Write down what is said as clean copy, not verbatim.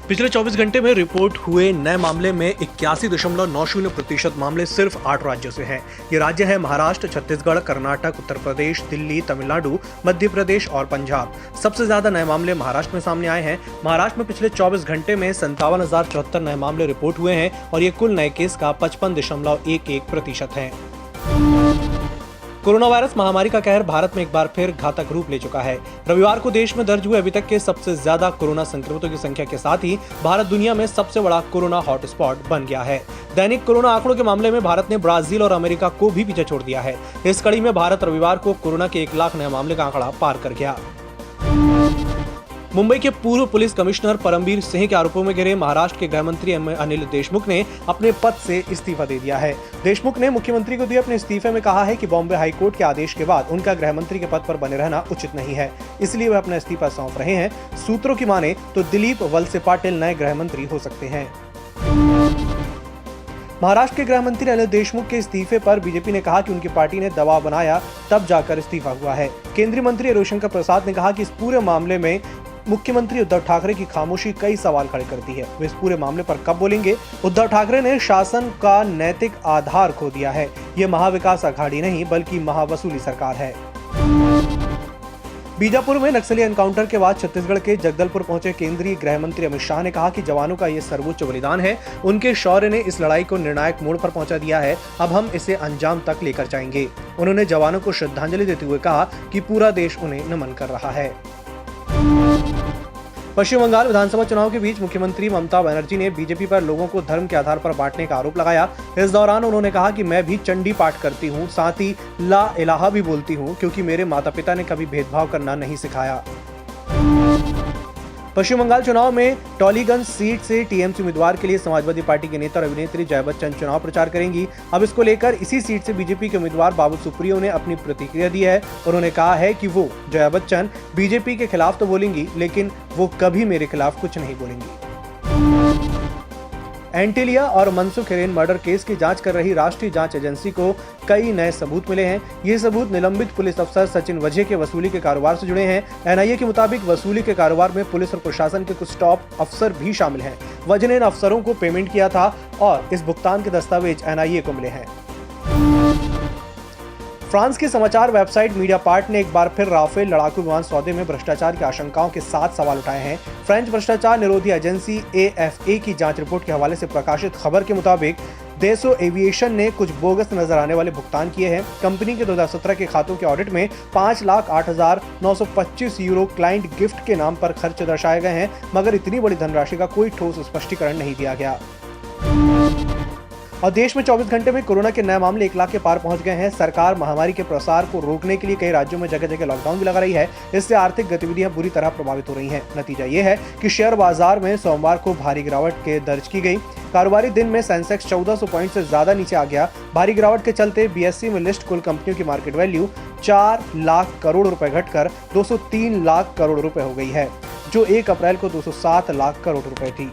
पिछले 24 घंटे में रिपोर्ट हुए नए मामले में 81.90% मामले सिर्फ 8 राज्यों से हैं। ये राज्य हैं महाराष्ट्र, छत्तीसगढ़, कर्नाटक, उत्तर प्रदेश, दिल्ली, तमिलनाडु, मध्य प्रदेश और पंजाब। सबसे ज्यादा नए मामले महाराष्ट्र में सामने आए हैं। महाराष्ट्र में पिछले 24 घंटे में 57,074 नए मामले रिपोर्ट हुए हैं और ये कुल नए केस का 55.11% है। कोरोना वायरस महामारी का कहर भारत में एक बार फिर घातक रूप ले चुका है। रविवार को देश में दर्ज हुए अभी तक के सबसे ज्यादा कोरोना संक्रमितों की संख्या के साथ ही भारत दुनिया में सबसे बड़ा कोरोना हॉटस्पॉट बन गया है। दैनिक कोरोना आंकड़ों के मामले में भारत ने ब्राजील और अमेरिका को भी पीछे छोड़ दिया है। इस कड़ी में भारत रविवार को कोरोना के 1 लाख नए मामले का आंकड़ा पार कर गया। मुंबई के पूर्व पुलिस कमिश्नर परमबीर सिंह के आरोपों में घिरे महाराष्ट्र के गृह मंत्री अनिल देशमुख ने अपने पद से इस्तीफा दे दिया है। देशमुख ने मुख्यमंत्री को दिए अपने इस्तीफे में कहा है कि बॉम्बे हाईकोर्ट के आदेश के बाद उनका गृह मंत्री के पद पर बने रहना उचित नहीं है, इसलिए वह अपना इस्तीफा सौंप रहे हैं। सूत्रों की माने तो दिलीप वलसे पाटिल नए गृह मंत्री हो सकते हैं। महाराष्ट्र के गृह मंत्री अनिल देशमुख के इस्तीफे पर बीजेपी ने कहा कि उनकी पार्टी ने दबाव बनाया तब जाकर इस्तीफा हुआ है। केंद्रीय मंत्री रविशंकर प्रसाद ने कहा कि इस पूरे मामले में मुख्यमंत्री उद्धव ठाकरे की खामोशी कई सवाल खड़े करती है। वे इस पूरे मामले पर कब बोलेंगे? उद्धव ठाकरे ने शासन का नैतिक आधार खो दिया है। ये महाविकास अघाड़ी नहीं बल्कि महावसूली सरकार है। बीजापुर में नक्सली एनकाउंटर के बाद छत्तीसगढ़ के जगदलपुर पहुंचे केंद्रीय गृह मंत्री अमित शाह ने कहा कि जवानों का ये सर्वोच्च बलिदान है। उनके शौर्य ने इस लड़ाई को निर्णायक मोड़ पर पहुंचा दिया है। अब हम इसे अंजाम तक लेकर जाएंगे। उन्होंने जवानों को श्रद्धांजलि देते हुए कहा कि पूरा देश उन्हें नमन कर रहा है। पश्चिम बंगाल विधानसभा चुनाव के बीच मुख्यमंत्री ममता बनर्जी ने बीजेपी पर लोगों को धर्म के आधार पर बांटने का आरोप लगाया। इस दौरान उन्होंने कहा कि मैं भी चंडी पाठ करती हूं, साथ ही ला इलाहा भी बोलती हूं, क्योंकि मेरे माता पिता ने कभी भेदभाव करना नहीं सिखाया। पश्चिम बंगाल चुनाव में टॉलीगंज सीट से टीएमसी उम्मीदवार के लिए समाजवादी पार्टी के नेता और अभिनेत्री जया बच्चन चुनाव प्रचार करेंगी। अब इसको लेकर इसी सीट से बीजेपी के उम्मीदवार बाबुल सुप्रियो ने अपनी प्रतिक्रिया दी है। उन्होंने कहा है कि वो जया बच्चन बीजेपी के खिलाफ तो बोलेंगी, लेकिन वो कभी मेरे खिलाफ कुछ नहीं बोलेंगी। एंटीलिया और मनसुख हिरेन मर्डर केस की जांच कर रही राष्ट्रीय जांच एजेंसी को कई नए सबूत मिले हैं। ये सबूत निलंबित पुलिस अफसर सचिन वजह के वसूली के कारोबार से जुड़े हैं। एनआईए के मुताबिक वसूली के कारोबार में पुलिस और प्रशासन के कुछ टॉप अफसर भी शामिल हैं। वजह ने इन अफसरों को पेमेंट किया था और इस भुगतान के दस्तावेज एनआईए को मिले हैं। फ्रांस की समाचार वेबसाइट मीडियापार्ट ने एक बार फिर राफेल लड़ाकू विमान सौदे में भ्रष्टाचार की आशंकाओं के 7 सवाल उठाए हैं। फ्रेंच भ्रष्टाचार निरोधी एजेंसी एएफए की जांच रिपोर्ट के हवाले से प्रकाशित खबर के मुताबिक डेसो एविएशन ने कुछ बोगस नजर आने वाले भुगतान किए हैं। कंपनी के 2017 के खातों के ऑडिट में 5,08,925 यूरो क्लाइंट गिफ्ट के नाम पर खर्च दर्शाए गए हैं, मगर इतनी बड़ी धनराशि का कोई ठोस स्पष्टीकरण नहीं दिया गया। और देश में 24 घंटे में कोरोना के नए मामले 1 लाख के पार पहुंच गए हैं। सरकार महामारी के प्रसार को रोकने के लिए कई राज्यों में जगह जगह लॉकडाउन भी लगा रही है। इससे आर्थिक गतिविधियां बुरी तरह प्रभावित हो रही हैं। नतीजा ये है कि शेयर बाजार में सोमवार को भारी गिरावट के दर्ज की गई। कारोबारी दिन में सेंसेक्स 1400 पॉइंट से ज्यादा नीचे आ गया। भारी गिरावट के चलते बीएसई में लिस्ट कुल कंपनियों की मार्केट वैल्यू 4 लाख करोड़ रुपए घटकर 203 लाख करोड़ रुपए हो गई है, जो 1 अप्रैल को 207 लाख करोड़ रुपए थी।